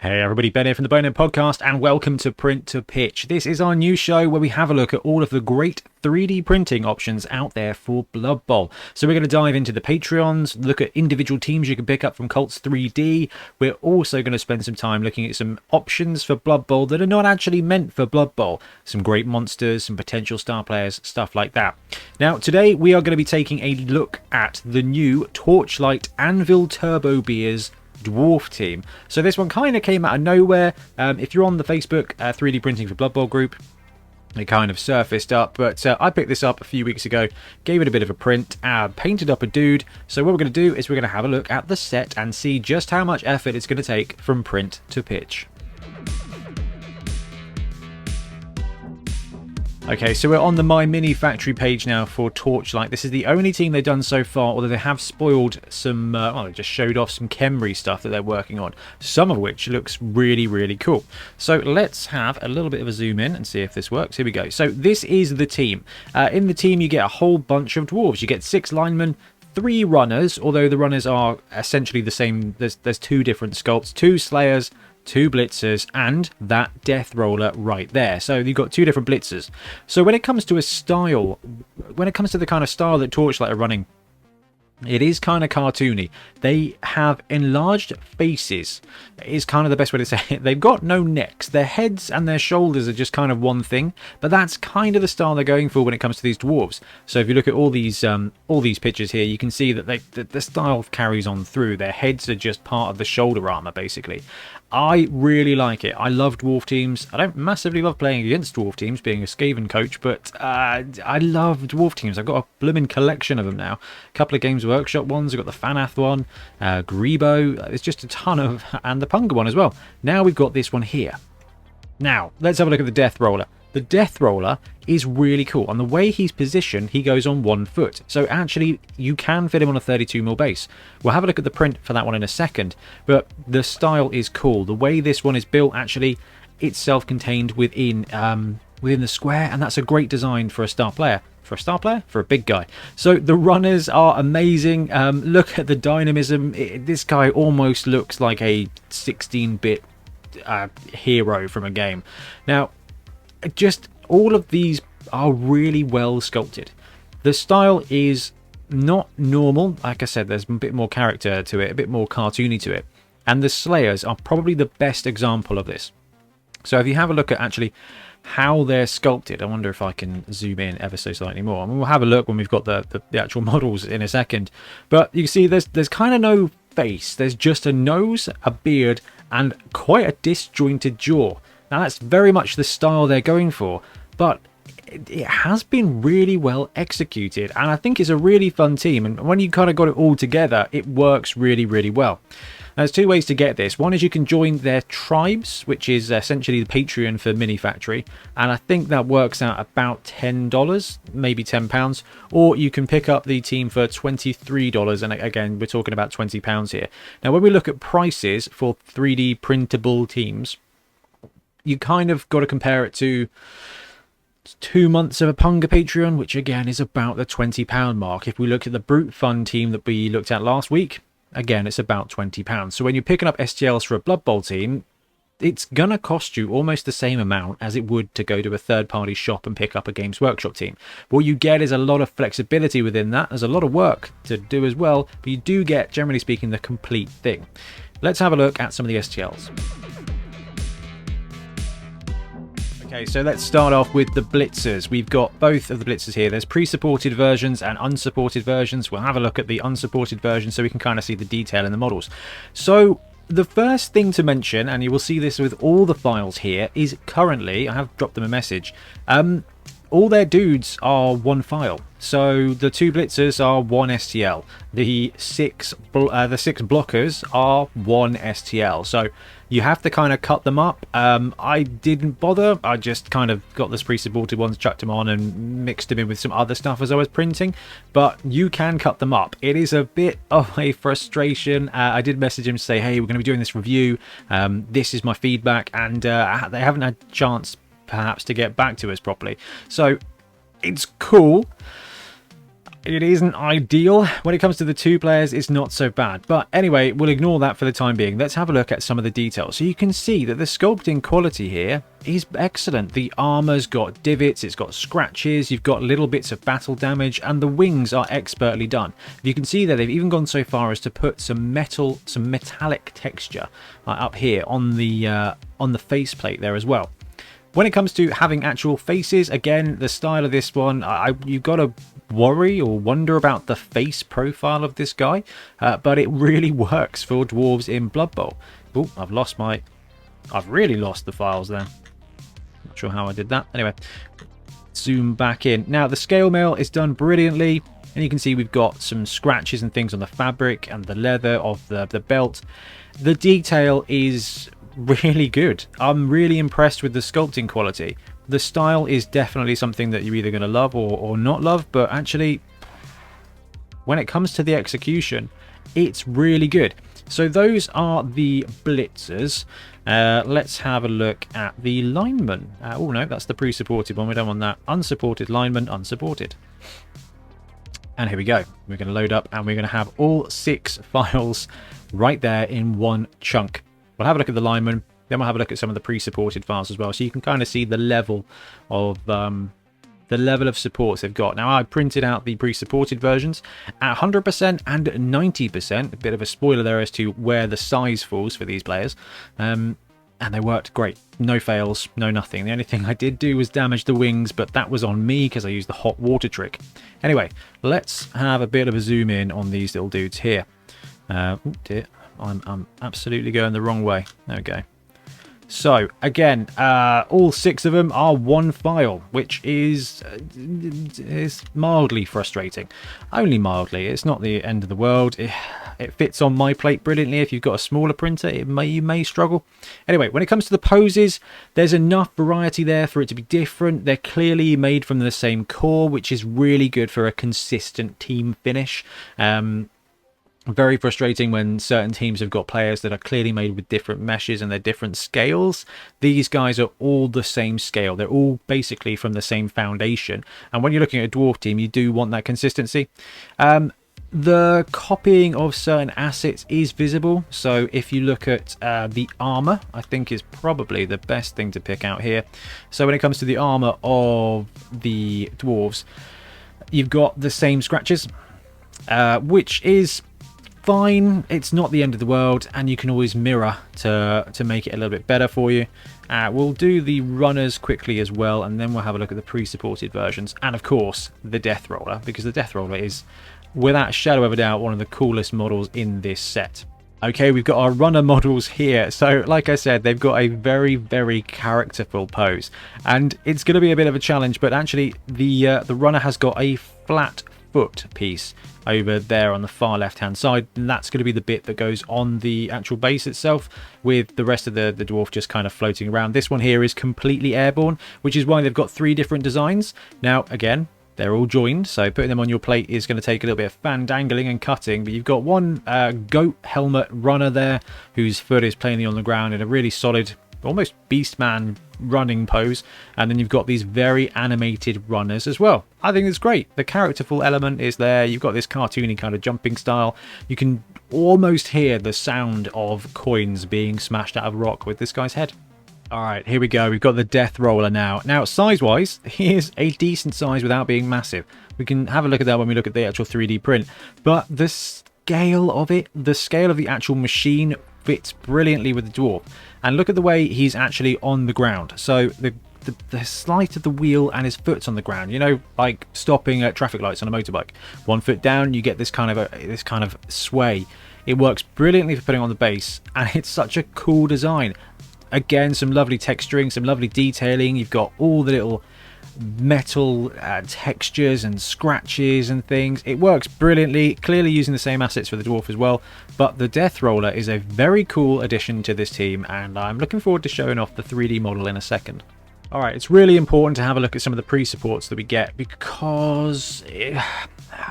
Hey everybody, Ben here from the Bonehead podcast and welcome to Print to Pitch. This is our new show where we have a look at all of the great 3D printing options out there for Blood Bowl. So we're going to dive into the Patreons, look at individual teams you can pick up from Colts 3D. We're also going to spend some time looking at some options for Blood Bowl that are not actually meant for Blood Bowl. Some great monsters, some potential star players, stuff like that. Now today we are going to be taking a look at the new Torchlight Anvil Turbo Beers Dwarf team. So this one kind of came out of nowhere. If you're on the Facebook 3D Printing for Blood Bowl group, it kind of surfaced up, but I picked this up a few weeks ago, gave it a bit of a print, painted up a dude. So what we're going to do is we're going to have a look at the set and see just how much effort it's going to take from print to pitch. Okay, so we're on the My Mini Factory page now for Torchlight. This is the only team they've done so far, although they have spoiled some, well, they just showed off some Khemri stuff that they're working on, some of which looks really, really cool. So let's have a little bit of a zoom in and see if this works. Here we go. So this is the team. In the team, you get a whole bunch of dwarves. You get 6 linemen, 3 runners, although the runners are essentially the same. There's 2 different sculpts, 2 slayers, 2 blitzers, and that death roller right there. So you've got 2 different blitzers. So when it comes to a style, when it comes to the kind of style that Torchlight are running, it is kind of cartoony. They have enlarged faces, is kind of the best way to say it. They've got no necks. Their heads and their shoulders are just kind of one thing, but that's kind of the style they're going for when it comes to these dwarves. So if you look at all these pictures here, you can see that the style carries on through. Their heads are just part of the shoulder armor, basically. I really like it. I love dwarf teams. I don't massively love playing against dwarf teams, being a Skaven coach, but I love dwarf teams. I've got a blooming collection of them now. A couple of Games Workshop ones. I've got the Fanath one, Grebo. There's just a ton of, and the Punga one as well. Now we've got this one here. Now, let's have a look at the Death Roller. The Death Roller is really cool. On the way he's positioned, he goes on 1 foot. So actually, you can fit him on a 32mm base. We'll have a look at the print for that one in a second. But the style is cool. The way this one is built, actually, it's self-contained within the square. And that's a great design for a star player. For a star player? For a big guy. So the runners are amazing. Look at the dynamism. This guy almost looks like a 16-bit hero from a game. Now, just all of these are really well sculpted. The style is not normal. Like I said, there's a bit more character to it, a bit more cartoony to it. And the Slayers are probably the best example of this. So if you have a look at actually how they're sculpted, I wonder if I can zoom in ever so slightly more. I mean, we'll have a look when we've got the actual models in a second. But you can see there's kind of no face. There's just a nose, a beard, and quite a disjointed jaw. Now that's very much the style they're going for, but it has been really well executed, and I think it's a really fun team, and when you kind of got it all together, it works really, really well. Now, there's 2 ways to get this. One is you can join their tribes, which is essentially the Patreon for Mini Factory, and I think that works out about $10, maybe £10, or you can pick up the team for $23, and again, we're talking about £20 here. Now, when we look at prices for 3D printable teams, you kind of got to compare it to 2 months of a Punga Patreon, which again is about the £20 mark. If we look at the Brute Fun team that we looked at last week, again, it's about £20. So when you're picking up STLs for a Blood Bowl team, it's going to cost you almost the same amount as it would to go to a third-party shop and pick up a Games Workshop team. But what you get is a lot of flexibility within that. There's a lot of work to do as well, but you do get, generally speaking, the complete thing. Let's have a look at some of the STLs. Okay, so let's start off with the Blitzers. We've got both of the Blitzers here. There's pre-supported versions and unsupported versions. We'll have a look at the unsupported version so we can kind of see the detail in the models. So the first thing to mention, and you will see this with all the files here, is currently, I have dropped them a message, all their dudes are 1 file. So the 2 Blitzers are 1 STL. The 6 blockers are 1 STL. So you have to kind of cut them up. I didn't bother. I just kind of got the pre-supported ones, chucked them on and mixed them in with some other stuff as I was printing. But you can cut them up. It is a bit of a frustration. I did message him to say, hey, we're going to be doing this review. This is my feedback. And they haven't had a chance perhaps to get back to us properly. So it's cool. It isn't ideal. When it comes to the 2 players, it's not so bad. But anyway, we'll ignore that for the time being. Let's have a look at some of the details. So you can see that the sculpting quality here is excellent. The armor's got divots, it's got scratches, you've got little bits of battle damage, and the wings are expertly done. You can see that they've even gone so far as to put some metallic texture up here on the faceplate there as well. When it comes to having actual faces, again, the style of this one, you've got to worry or wonder about the face profile of this guy, but it really works for dwarves in Blood Bowl. Oh, I've really lost the files there. Not sure how I did that. Anyway, zoom back in. Now, the scale mail is done brilliantly, and you can see we've got some scratches and things on the fabric and the leather of the belt. The detail is really good. I'm really impressed with the sculpting quality. The style is definitely something that you're either going to love or not love, but actually when it comes to the execution, it's really good. So those are the Blitzers. Let's have a look at the lineman. Oh no, that's the pre-supported one. We don't want that. Unsupported lineman, unsupported. And here we go. We're going to load up and we're going to have all 6 files right there in one chunk. We'll have a look at the lineman, then we'll have a look at some of the pre-supported files as well, so you can kind of see the level of supports they've got. Now, I printed out the pre-supported versions at 100% and 90%. A bit of a spoiler there as to where the size falls for these players. And they worked great. No fails, no nothing. The only thing I did do was damage the wings, but that was on me because I used the hot water trick. Anyway, let's have a bit of a zoom in on these little dudes here. Oh dear. I'm absolutely going the wrong way. There we go. So again, all 6 of them are one file, which is mildly frustrating. Only mildly. It's not the end of the world. It fits on my plate brilliantly. If you've got a smaller printer, you may struggle. Anyway, when it comes to the poses, there's enough variety there for it to be different. They're clearly made from the same core, which is really good for a consistent team finish. Very frustrating when certain teams have got players that are clearly made with different meshes and they're different scales. These guys are all the same scale. They're all basically from the same foundation. And when you're looking at a dwarf team, you do want that consistency. The copying of certain assets is visible. So if you look at the armor, I think is probably the best thing to pick out here. So when it comes to the armor of the dwarves, you've got the same scratches, which is fine. It's not the end of the world, and you can always mirror to make it a little bit better for you. We'll do the runners quickly as well, and then we'll have a look at the pre-supported versions, and of course the Death Roller, because the Death Roller is without a shadow of a doubt one of the coolest models in this set. Okay, we've got our runner models here. So like I said, they've got a very, very characterful pose, and it's going to be a bit of a challenge, but actually the runner has got a flat foot piece over there on the far left hand side, and that's going to be the bit that goes on the actual base itself, with the rest of the dwarf just kind of floating around. This one here is completely airborne, which is why they've got 3 different designs. Now again, they're all joined, so putting them on your plate is going to take a little bit of fandangling and cutting, but you've got one goat helmet runner there whose foot is plainly on the ground in a really solid, almost Beastman running pose, and then you've got these very animated runners as well. I think it's great. The characterful element is there. You've got this cartoony kind of jumping style. You can almost hear the sound of coins being smashed out of rock with this guy's head. All right, here we go. We've got the Death Roller now. Now, size-wise, he is a decent size without being massive. We can have a look at that when we look at the actual 3D print, but the scale of it, the scale of the actual machine fits brilliantly with the dwarf. And look at the way he's actually on the ground. So the slight of the wheel and his foot's on the ground. You know, like stopping at traffic lights on a motorbike. 1 foot down, you get this kind of sway. It works brilliantly for putting on the base, and it's such a cool design. Again, some lovely texturing, some lovely detailing. You've got all the little metal textures and scratches and things. It works brilliantly, clearly using the same assets for the dwarf as well, but the Death Roller is a very cool addition to this team, and I'm looking forward to showing off the 3D model in a second. Alright, it's really important to have a look at some of the pre-supports that we get, because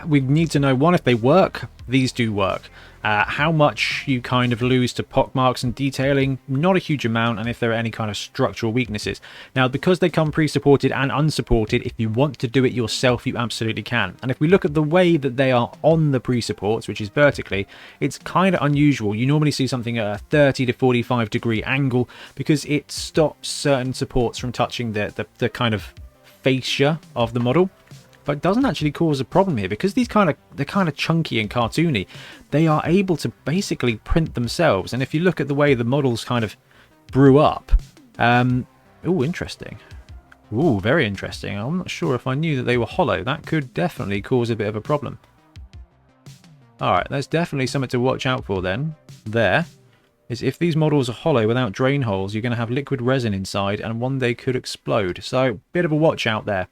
we need to know, one, if they work. These do work. How much you kind of lose to pockmarks and detailing, not a huge amount, and if there are any kind of structural weaknesses. Now, because they come pre-supported and unsupported, if you want to do it yourself, you absolutely can. And if we look at the way that they are on the pre-supports, which is vertically, it's kind of unusual. You normally see something at a 30 to 45 degree angle because it stops certain supports from touching the kind of fascia of the model. But it doesn't actually cause a problem here because they're kind of chunky and cartoony. They are able to basically print themselves, and if you look at the way the models kind of brew up, oh, interesting. Ooh, very interesting. I'm not sure if I knew that they were hollow. That could definitely cause a bit of a problem. All right, that's definitely something to watch out for then. There is, if these models are hollow without drain holes, you're going to have liquid resin inside, and one day could explode. So, bit of a watch out there.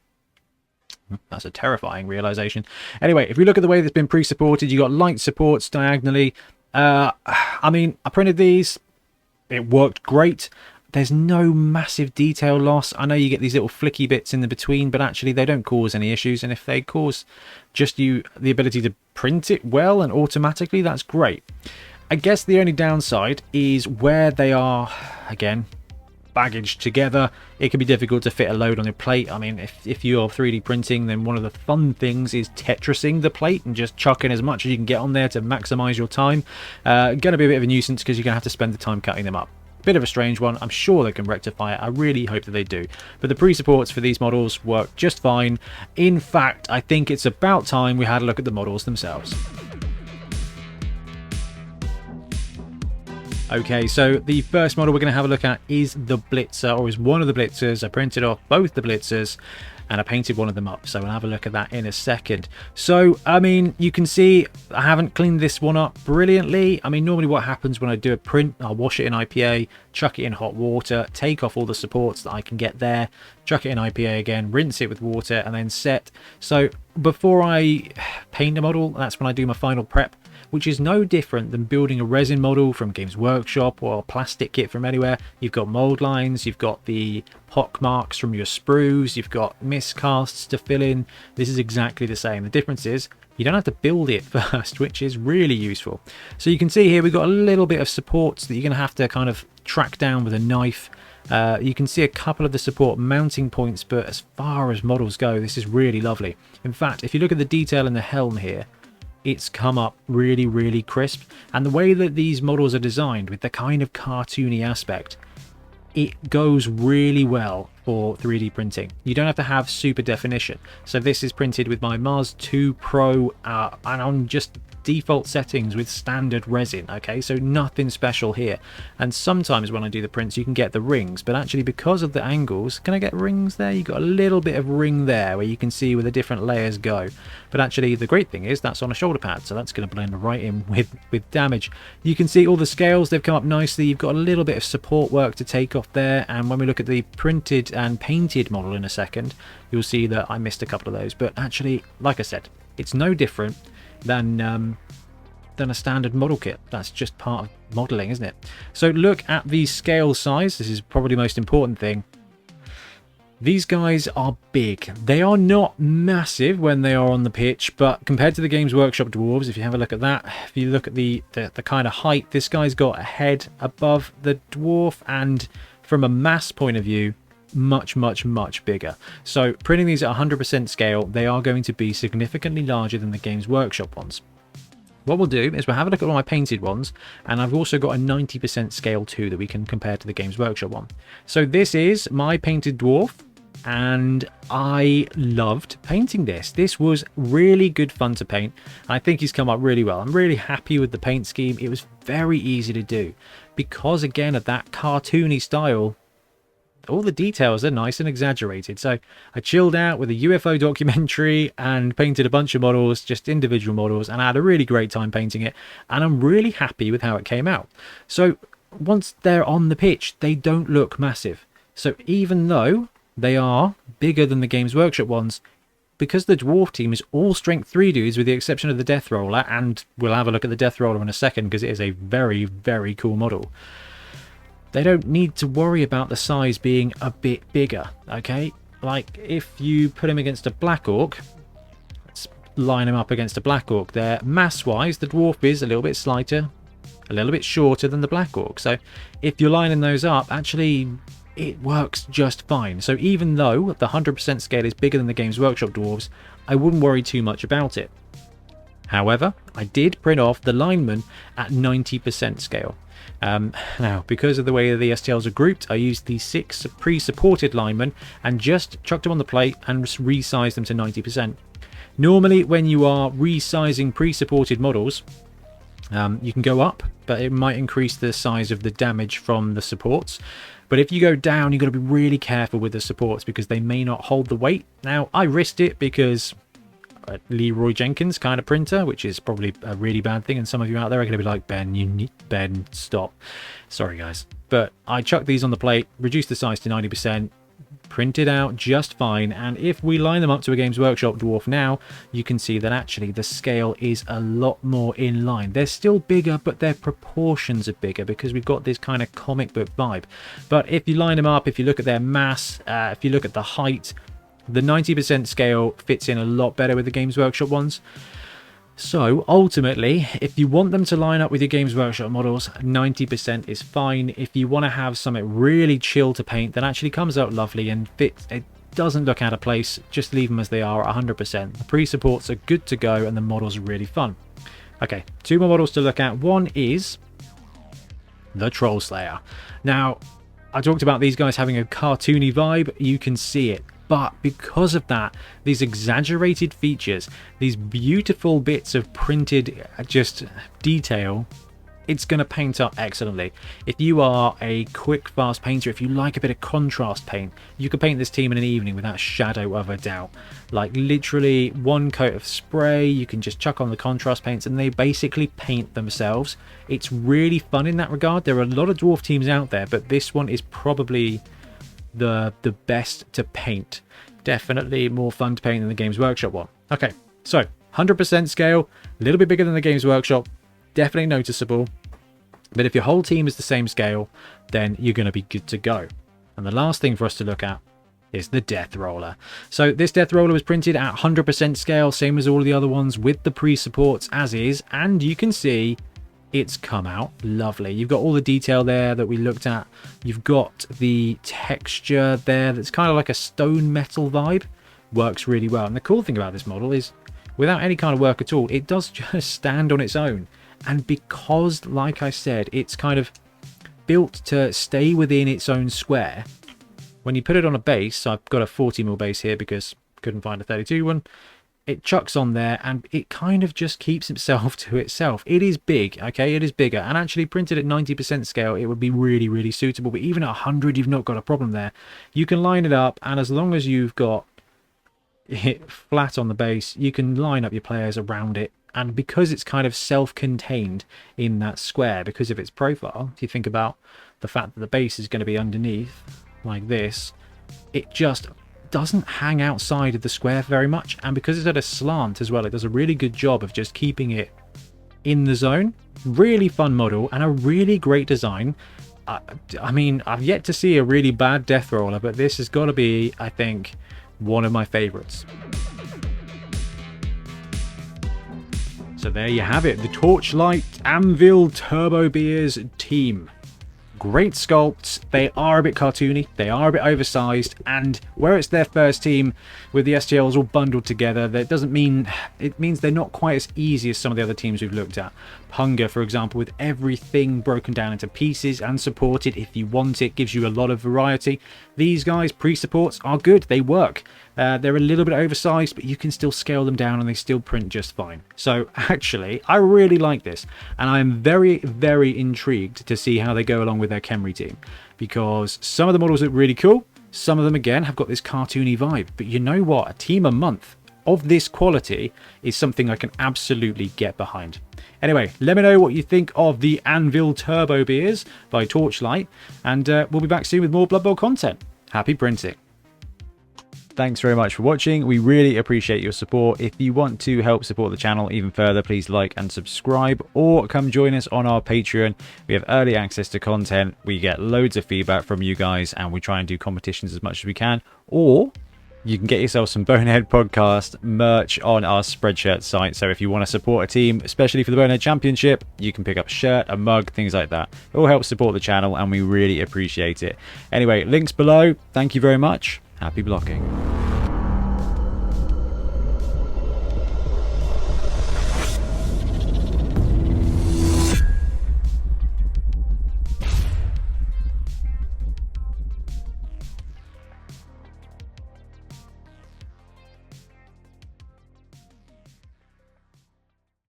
That's a terrifying realization. Anyway, if we look at the way that's been pre-supported, you got light supports diagonally. I mean, I printed these. It worked great. There's no massive detail loss. I know you get these little flicky bits in the between, but actually they don't cause any issues. And if they cause just you the ability to print it well and automatically, that's great. I guess the only downside is where they are, again, baggage together. It can be difficult to fit a load on your plate. I mean, if you're 3D printing, then one of the fun things is Tetrising the plate and just chucking as much as you can get on there to maximize your time. Going to be a bit of a nuisance because you're going to have to spend the time cutting them up. Bit of a strange one. I'm sure they can rectify it. I really hope that they do. But the pre-supports for these models work just fine. In fact, I think it's about time we had a look at the models themselves. Okay, so the first model we're going to have a look at is the Blitzer, or is one of the Blitzers. I printed off both the Blitzers and I painted one of them up, so we'll have a look at that in a second. So, I mean, you can see I haven't cleaned this one up brilliantly. I mean, normally what happens when I do a print, I'll wash it in IPA, chuck it in hot water, take off all the supports that I can get there, chuck it in IPA again, rinse it with water, and then set. So, before I paint a model, that's when I do my final prep, which is no different than building a resin model from Games Workshop or a plastic kit from anywhere. You've got mold lines, you've got the pock marks from your sprues, you've got miscasts to fill in. This is exactly the same. The difference is you don't have to build it first, which is really useful. So you can see here we've got a little bit of supports that you're going to have to kind of track down with a knife. You can see a couple of the support mounting points, but as far as models go, this is really lovely. In fact, if you look at the detail in the helm here, it's come up really, really crisp. And the way that these models are designed with the kind of cartoony aspect, it goes really well for 3D printing. You don't have to have super definition. So this is printed with my Mars 2 Pro and on just default settings with standard resin. Okay, so nothing special here. And sometimes when I do the prints you can get the rings, but actually because of the angles, can I get rings there? You got a little bit of ring there where you can see where the different layers go. But actually the great thing is that's on a shoulder pad, so that's going to blend right in with damage. You can see all the scales, they've come up nicely. You've got a little bit of support work to take off there, and when we look at the printed and painted model in a second, you'll see that I missed a couple of those. But actually, like I said, it's no different than a standard model kit. That's just part of modeling, isn't it? So look at the scale size. This is probably the most important thing. These guys are big. They are not massive when they are on the pitch, but compared to the Games Workshop Dwarves, if you have a look at that, if you look at the kind of height, this guy's got a head above the dwarf, and from a mass point of view, much bigger. So printing these at 100% scale, they are going to be significantly larger than the Games Workshop ones. What we'll do is we'll have a look at all my painted ones, and I've also got a 90% scale too that we can compare to the Games Workshop one. So this is my painted dwarf, and I loved painting this. This was really good fun to paint. I think he's come up really well. I'm really happy with the paint scheme. It was very easy to do because, again, of that cartoony style. All the details are nice and exaggerated. So I chilled out with a UFO documentary and painted a bunch of models, just individual models, and I had a really great time painting it, and I'm really happy with how it came out. So once they're on the pitch, they don't look massive. So even though they are bigger than the Games Workshop ones, because the dwarf team is all strength 3 dudes with the exception of the Death Roller, and we'll have a look at the Death Roller in a second because it is a very, very cool model. They don't need to worry about the size being a bit bigger, okay? Like, if you put him against a Black Orc, let's line them up against a Black Orc. They're mass-wise, the Dwarf is a little bit slighter, a little bit shorter than the Black Orc. So if you're lining those up, actually it works just fine. So even though the 100% scale is bigger than the Games Workshop Dwarves, I wouldn't worry too much about it. However, I did print off the linemen at 90% scale. Now, because of the way the STLs are grouped, I used the 6 pre-supported linemen and just chucked them on the plate and resized them to 90%. Normally, when you are resizing pre-supported models, you can go up, but it might increase the size of the damage from the supports. But if you go down, you've got to be really careful with the supports because they may not hold the weight. Now, I risked it because Leroy Jenkins kind of printer, which is probably a really bad thing, and some of you out there are going to be like, Ben, stop. Sorry guys, but I chucked these on the plate, reduced the size to 90%, printed out just fine, and if we line them up to a Games Workshop Dwarf now, you can see that actually the scale is a lot more in line. They're still bigger, but their proportions are bigger because we've got this kind of comic book vibe. But if you line them up, if you look at their mass, if you look at the height, the 90% scale fits in a lot better with the Games Workshop ones. So ultimately, if you want them to line up with your Games Workshop models, 90% is fine. If you want to have something really chill to paint that actually comes out lovely and fits, it doesn't look out of place, just leave them as they are at 100%. The pre-supports are good to go and the models are really fun. Okay, 2 more models to look at. One is the Troll Slayer. Now, I talked about these guys having a cartoony vibe. You can see it. But because of that, these exaggerated features, these beautiful bits of printed just detail, it's going to paint up excellently. If you are a quick, fast painter, if you like a bit of contrast paint, you can paint this team in an evening without a shadow of a doubt. Like literally 1 coat of spray, you can just chuck on the contrast paints and they basically paint themselves. It's really fun in that regard. There are a lot of dwarf teams out there, but this one is probably the best to paint. Definitely more fun to paint than the Games Workshop one. Okay, so 100% scale, a little bit bigger than the Games Workshop, definitely noticeable. But if your whole team is the same scale, then you're going to be good to go. And the last thing for us to look at is the Death Roller. So this Death Roller was printed at 100% scale, same as all the other ones, with the pre-supports as is, and you can see it's come out lovely. You've got all the detail there that we looked at. You've got the texture there that's kind of like a stone metal vibe. Works really well. And the cool thing about this model is without any kind of work at all, it does just stand on its own. And because, like I said, it's kind of built to stay within its own square, when you put it on a base, I've got a 40mm base here because I couldn't find a 32 one, it chucks on there and it kind of just keeps itself to itself. It is big, okay, it is bigger, and actually printed at 90% scale it would be really, really suitable. But even at 100 you've not got a problem there. You can line it up, and as long as you've got it flat on the base, you can line up your players around it. And because it's kind of self-contained in that square, because of its profile, if you think about the fact that the base is going to be underneath like this, it just doesn't hang outside of the square very much, and because it's at a slant as well, it does a really good job of just keeping it in the zone. Really fun model and a really great design. I mean, I've yet to see a really bad Death Roller, but this has got to be, I think, one of my favorites. So there you have it, the Torchlight Anvil Turbo Beers team. Great sculpts, they are a bit cartoony, they are a bit oversized, and where it's their first team with the STLs all bundled together, that doesn't mean, it means they're not quite as easy as some of the other teams we've looked at. Hunger, for example, with everything broken down into pieces and supported if you want it, gives you a lot of variety. These guys, pre-supports, are good, they work. They're a little bit oversized, but you can still scale them down and they still print just fine. So actually, I really like this, and I am very, very intrigued to see how they go along with their Khemri team, because some of the models look really cool. Some of them, again, have got this cartoony vibe. But you know what? A team a month of this quality is something I can absolutely get behind. Anyway, let me know what you think of the Anvil Turbo Beers by Torchlight, and we'll be back soon with more Blood Bowl content. Happy printing. Thanks very much for watching. We really appreciate your support. If you want to help support the channel even further, please like and subscribe, or come join us on our Patreon. We have early access to content. We get loads of feedback from you guys, and we try and do competitions as much as we can. Or you can get yourself some Bonehead podcast merch on our Spreadshirt site. So if you want to support a team, especially for the Bonehead Championship, you can pick up a shirt, a mug, things like that. It all helps support the channel and we really appreciate it. Anyway, links below. Thank you very much. Happy blocking.